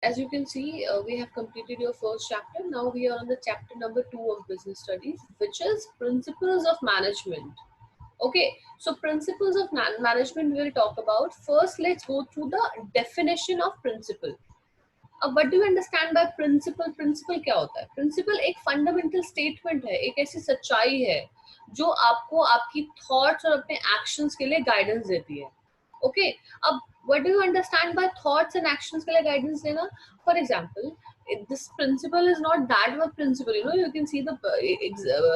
as you can see, we have completed your first chapter. Now we are on the chapter number 2 of business studies, which is principles of management. Okay, so principles of management we'll talk about. First, let's go through the definition of principle. अब what do you understand by principle? Principle क्या होता है? Principle एक fundamental statement है, एक ऐसी सच्चाई है जो आपको आपकी thoughts और अपने actions के लिए guidance देती है. Okay, अब what do you understand by thoughts and actions के लिए guidance देना? For example, this principle is not that much principle. You know, you can see the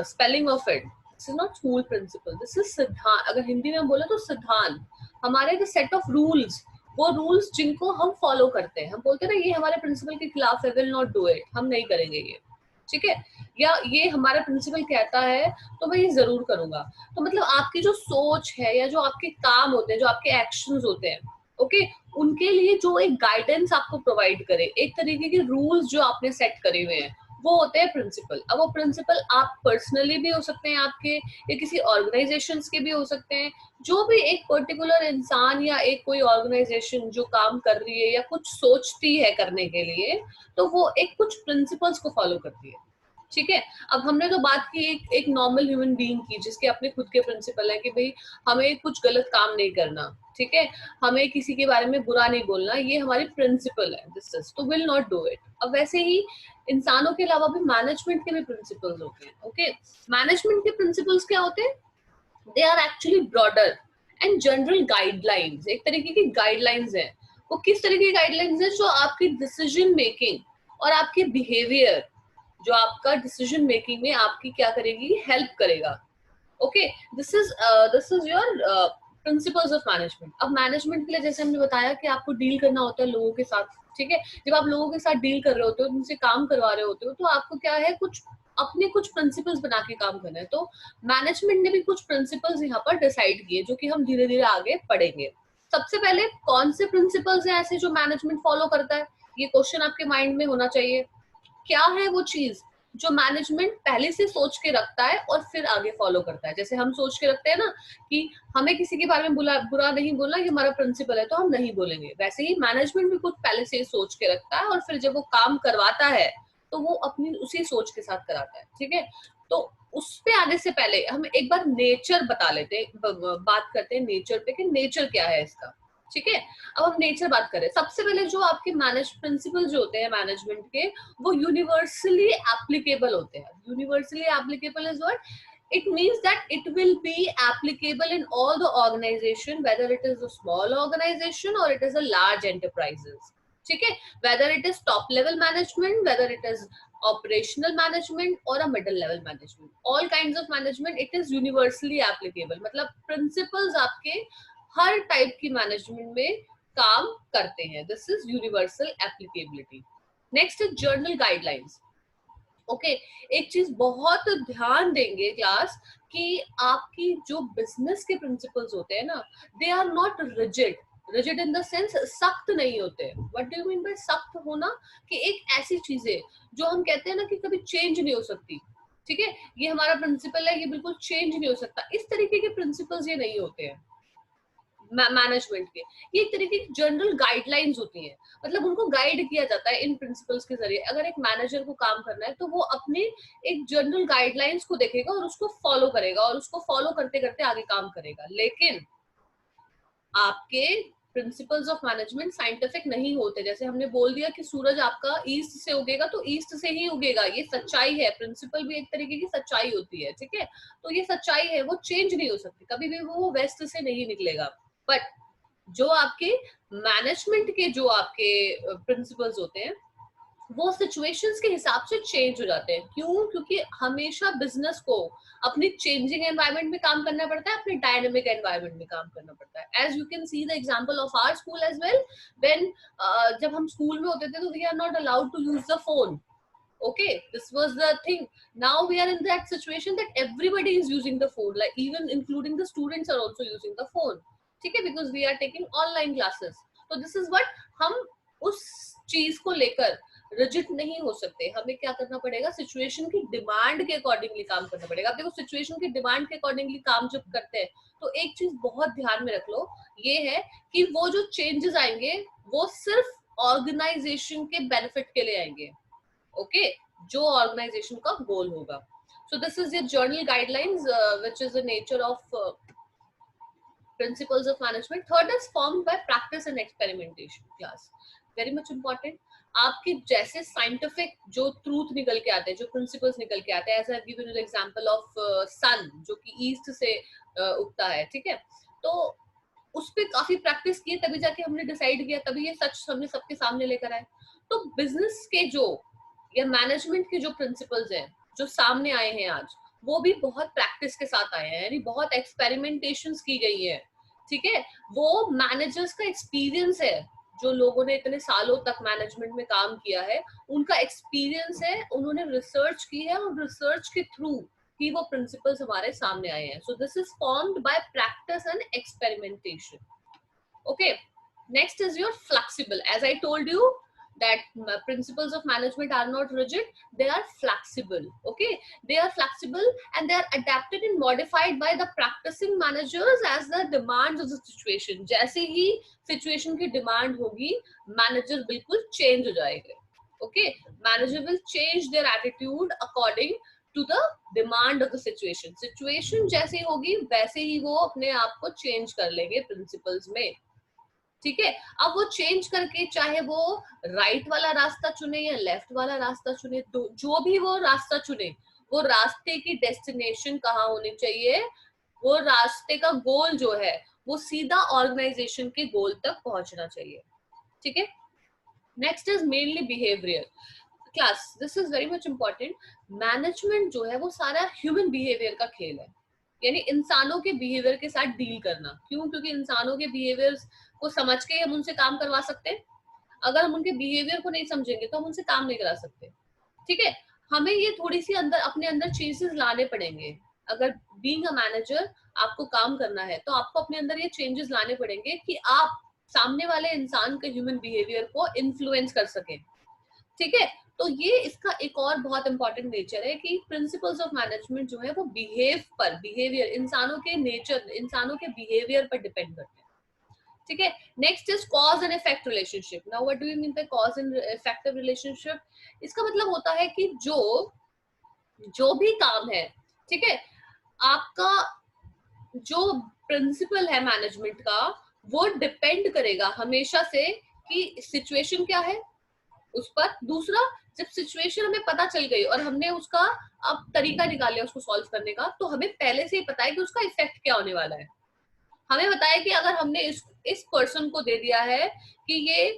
spelling of it. This is not school principle. This is सिद्धांत. अगर हिंदी में बोले तो सिद्धांत. हमारे the set of rules. वो रूल्स जिनको हम फॉलो करते हैं, हम बोलते हैं ना ये हमारे प्रिंसिपल के खिलाफ है, विल नॉट डू इट, हम नहीं करेंगे ये, ठीक है, या ये हमारा प्रिंसिपल कहता है तो मैं ये जरूर करूंगा. तो मतलब आपकी जो सोच है या जो आपके काम होते हैं, जो आपके एक्शंस होते हैं, ओके, उनके लिए जो एक गाइडेंस आपको प्रोवाइड करे, एक तरीके के रूल्स जो आपने सेट करे हुए हैं, वो होते हैं प्रिंसिपल. अब वो प्रिंसिपल आप पर्सनली भी हो सकते हैं आपके, या किसी ऑर्गेनाइजेशंस के भी हो सकते हैं. जो भी एक पर्टिकुलर इंसान या एक कोई ऑर्गेनाइजेशन जो काम कर रही है या कुछ सोचती है करने के लिए, तो वो एक कुछ प्रिंसिपल्स को फॉलो करती है, ठीक है. अब हमने तो बात की एक नॉर्मल ह्यूमन बीइंग की, जिसके अपने खुद के प्रिंसिपल है कि भाई हमें कुछ गलत काम नहीं करना, ठीक है, हमें किसी के बारे में बुरा नहीं बोलना, ये हमारी प्रिंसिपल है, दिस इज तो विल नॉट डू इट. अब वैसे ही इंसानों के अलावा भी मैनेजमेंट के भी प्रिंसिपल्स होते हैं. ओके, मैनेजमेंट के प्रिंसिपल्स क्या होते हैं? They are actually broader and general guidelines. एक तरीके की गाइडलाइंस है. वो किस तरह की गाइडलाइंस है? जो आपकी डिसीजन मेकिंग और आपके बिहेवियर, जो आपका डिसीजन मेकिंग में आपकी क्या करेगी, हेल्प करेगा. Okay, this is your principles of management. अब मैनेजमेंट के लिए जैसे हमने बताया कि आपको डील करना होता है लोगों के साथ, ठीक है. जब आप लोगों के साथ डील कर रहे होते हो, उनसे काम करवा रहे होते हो, तो आपको क्या है, कुछ अपने कुछ प्रिंसिपल्स बना के काम करना है. तो मैनेजमेंट ने भी कुछ प्रिंसिपल्स यहाँ पर डिसाइड किए, जो कि हम धीरे धीरे आगे पढ़ेंगे. सबसे पहले कौन से प्रिंसिपल्स हैं ऐसे जो मैनेजमेंट फॉलो करता है, ये क्वेश्चन आपके माइंड में होना चाहिए. क्या है वो चीज जो मैनेजमेंट पहले से सोच के रखता है और फिर आगे फॉलो करता है? जैसे हम सोच के रखते हैं ना कि हमें किसी के बारे में बुरा नहीं बोलना, ये हमारा प्रिंसिपल है तो हम नहीं बोलेंगे, वैसे ही मैनेजमेंट भी कुछ पहले से सोच के रखता है और फिर जब वो काम करवाता है तो वो अपनी उसी सोच के साथ कराता है, ठीक है. तो उस पे आने से पहले हम एक बार नेचर बता लेते हैं, बात करते हैं नेचर पे कि नेचर क्या है इसका, ठीक है. अब हम नेचर बात करें. सबसे पहले जो आपके मैनेज प्रिंसिपल जो होते हैं मैनेजमेंट के, वो यूनिवर्सली एप्लीकेबल होते हैं. Universally applicable is what? It means that it will be applicable in all the organization, whether it is a small organization or it is a large enterprises, ठीक है. Whether it is top level management, whether it is operational management or a middle level management, all kinds of management, it is universally applicable. मतलब principles आपके हर type की management में काम करते हैं. This is universal applicability. Next is journal guidelines. Okay, एक चीज बहुत ध्यान देंगे क्लास, कि आपकी जो बिजनेस के प्रिंसिपल्स होते हैं ना, they are not rigid. Rigid in the sense सख्त नहीं होते. What do you mean by सख्त होना? कि एक ऐसी चीज है जो हम कहते हैं ना कि कभी चेंज नहीं हो सकती, ठीक है, ये हमारा प्रिंसिपल है, ये बिल्कुल चेंज नहीं हो सकता. इस तरीके के प्रिंसिपल्स ये नहीं होते हैं मैनेजमेंट के. ये एक तरीके की जनरल गाइडलाइंस होती हैं. मतलब उनको गाइड किया जाता है इन प्रिंसिपल्स के जरिए. अगर एक मैनेजर को काम करना है तो वो अपने एक जनरल गाइडलाइंस को देखेगा और उसको फॉलो करेगा, और उसको फॉलो करते करते आगे काम करेगा. लेकिन आपके प्रिंसिपल्स ऑफ मैनेजमेंट साइंटिफिक नहीं होते. जैसे हमने बोल दिया कि सूरज आपका ईस्ट से उगेगा तो ईस्ट से ही उगेगा, ये सच्चाई है. प्रिंसिपल भी एक तरीके की सच्चाई होती है, ठीक है. तो ये सच्चाई है, वो चेंज नहीं हो सकती कभी भी, वो वेस्ट से नहीं निकलेगा. बट जो आपके मैनेजमेंट के जो आपके प्रिंसिपल्स होते हैं, वो सिचुएशंस के हिसाब से चेंज हो जाते हैं. क्यों? क्योंकि हमेशा बिजनेस को अपनी चेंजिंग एनवायरनमेंट में काम करना पड़ता है, अपने डायनेमिक एनवायरनमेंट में काम करना पड़ता है. As you can see the example of our school as well. When जब हम स्कूल में होते थे तो we are not allowed to use the phone. Okay, this was the thing. Now we are in that situation that everybody is using the phone, like even including the students are also using the phone, ठीक है, because we are taking online classes. So this is what, हम उस चीज को लेकर rigid नहीं हो सकते. हमें क्या करना पड़ेगा, सिचुएशन की डिमांड के अकॉर्डिंगली काम करना पड़ेगा. अब देखो, सिचुएशन की डिमांड के अकॉर्डिंगली काम जब करते हैं तो एक चीज बहुत ध्यान में रख लो, ये है कि वो जो चेंजेस आएंगे वो सिर्फ ऑर्गेनाइजेशन के बेनिफिट के लिए आएंगे. ओके, जो ऑर्गेनाइजेशन का गोल होगा. So this is your journal guidelines, which is the nature of principles of management. Third is formed by practice and experimentation. Class very much important. आपके जैसे साइंटिफिक जो ट्रूथ निकल के आते हैं, जो प्रिंसिपल्स निकल के आते हैं, as I given you example of sun जो कि ईस्ट से उगता है, ठीक है, तो उस पे काफी प्रैक्टिस की तभी जाके हमने डिसाइड किया, तभी ये सच हमने सबके सामने लेकर आए. तो बिजनेस के जो या मैनेजमेंट के जो प्रिंसिपल्स हैं जो सामने आए हैं आज, वो भी बहुत प्रैक्टिस के साथ आए हैं, यानी बहुत एक्सपेरिमेंटेशंस की गई है. ठीक है, वो मैनेजर्स का एक्सपीरियंस है, जो लोगों ने इतने सालों तक मैनेजमेंट में काम किया है, उनका एक्सपीरियंस है, उन्होंने रिसर्च की है और रिसर्च के थ्रू ही वो प्रिंसिपल्स हमारे सामने आए हैं. So this is formed by practice and experimentation. Okay, next is your flexible. As I told you that principles of management are not rigid, they are flexible. Okay, they are flexible and they are adapted and modified by the practicing managers as the demands of the situation. जैसे ही situation की demand होगी, manager बिल्कुल change हो जाएंगे. Okay, manager will change their attitude according to the demand of the situation. Situation जैसी होगी वैसे ही वो अपने आप को change कर लेंगे principles में. ठीक है, अब वो चेंज करके चाहे वो राइट वाला रास्ता चुने या लेफ्ट वाला रास्ता चुने, तो जो भी वो रास्ता चुने, वो रास्ते की डेस्टिनेशन कहाँ होनी चाहिए, वो रास्ते का गोल जो है वो सीधा ऑर्गेनाइजेशन के गोल तक पहुंचना चाहिए. ठीक है, next is mainly behaviour. Class this is very much important. Management जो है वो सारा ह्यूमन बिहेवियर का खेल है, यानी इंसानों के बिहेवियर के साथ डील करना. क्यों? क्योंकि इंसानों के बिहेवियर को समझ के हम उनसे काम करवा सकते हैं. अगर हम उनके बिहेवियर को नहीं समझेंगे तो हम उनसे काम नहीं करा सकते. ठीक है, हमें ये थोड़ी सी अंदर अपने अंदर चेंजेस लाने पड़ेंगे. अगर बीइंग अ मैनेजर आपको काम करना है तो आपको अपने अंदर ये चेंजेस लाने पड़ेंगे कि आप सामने वाले इंसान के ह्यूमन बिहेवियर को इन्फ्लुएंस कर सकें. ठीक है, तो ये इसका एक और बहुत इंपॉर्टेंट नेचर है कि प्रिंसिपल्स ऑफ मैनेजमेंट जो है वो बिहेवियर इंसानों के नेचर, इंसानों के बिहेवियर पर डिपेंड करते हैं. ठीक है, next is cause and effect relationship. Now what do you mean bye cause and effective relationship? इसका मतलब होता है कि जो भी काम है, ठीक है, आपका जो प्रिंसिपल है मैनेजमेंट का, वो डिपेंड करेगा हमेशा से कि सिचुएशन क्या है उस पर. दूसरा, जब सिचुएशन हमें पता चल गई और हमने उसका अब तरीका निकाल उसको सॉल्व करने का, तो हमें पहले से ही पता है कि उसका इफेक्ट क्या होने वाला है. हमें बताया कि अगर हमने इस पर्सन को दे दिया है कि ये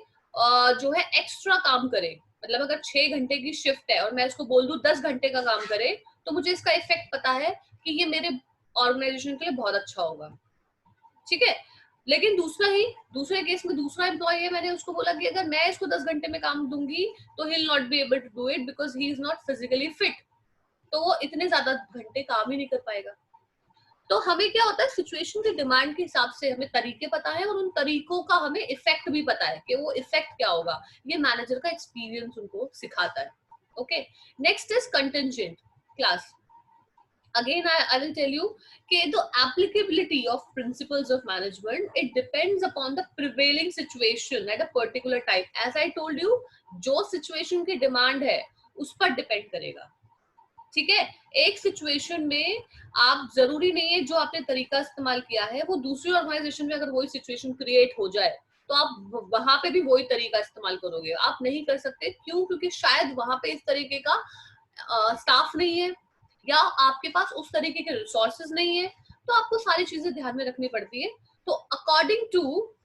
जो है एक्स्ट्रा काम करे, मतलब अगर 6 घंटे की शिफ्ट है और मैं इसको बोल दूं 10 घंटे का काम करे, तो मुझे इसका इफेक्ट पता है कि ये मेरे ऑर्गेनाइजेशन के लिए बहुत अच्छा होगा. ठीक है, लेकिन दूसरे केस में दूसरा एम्प्लॉय है, मैंने उसको बोला कि अगर मैं इसको 10 घंटे में काम दूंगी तो he will not be able to do it because he is not physically fit, तो वो इतने ज्यादा घंटे काम ही नहीं कर पाएगा. तो हमें क्या होता है, सिचुएशन की डिमांड के हिसाब से हमें तरीके पता है और उन तरीकों का हमें इफेक्ट भी पता है कि वो इफेक्ट क्या होगा. ये मैनेजर का एक्सपीरियंस उनको सिखाता है. Okay, next is contingent. Class again I will tell you कि the applicability of principles of management, it depends upon the prevailing situation at a particular time. as I told you, जो situation की demand है उस पर depend करेगा. ठीक है, एक सिचुएशन में आप जरूरी नहीं है जो आपने तरीका इस्तेमाल किया है वो दूसरी ऑर्गेनाइजेशन में अगर वही सिचुएशन क्रिएट हो जाए तो आप वहां पे भी वही तरीका इस्तेमाल करोगे. आप नहीं कर सकते. क्यों? क्योंकि शायद वहां पे इस तरीके का स्टाफ नहीं है या आपके पास उस तरीके के रिसोर्सेज नहीं है, तो आपको सारी चीजें ध्यान में रखनी पड़ती है. तो according to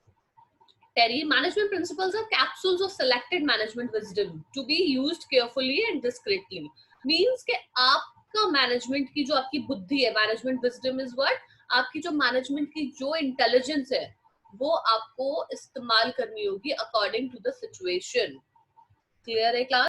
Terry, management principles are capsules of selected management wisdom to be used carefully and discreetly. Means कि आपका मैनेजमेंट की जो आपकी बुद्धि है, मैनेजमेंट विजडम इज व्हाट, आपकी जो मैनेजमेंट की जो इंटेलिजेंस है वो आपको इस्तेमाल करनी होगी according to the situation. Clear है क्लास?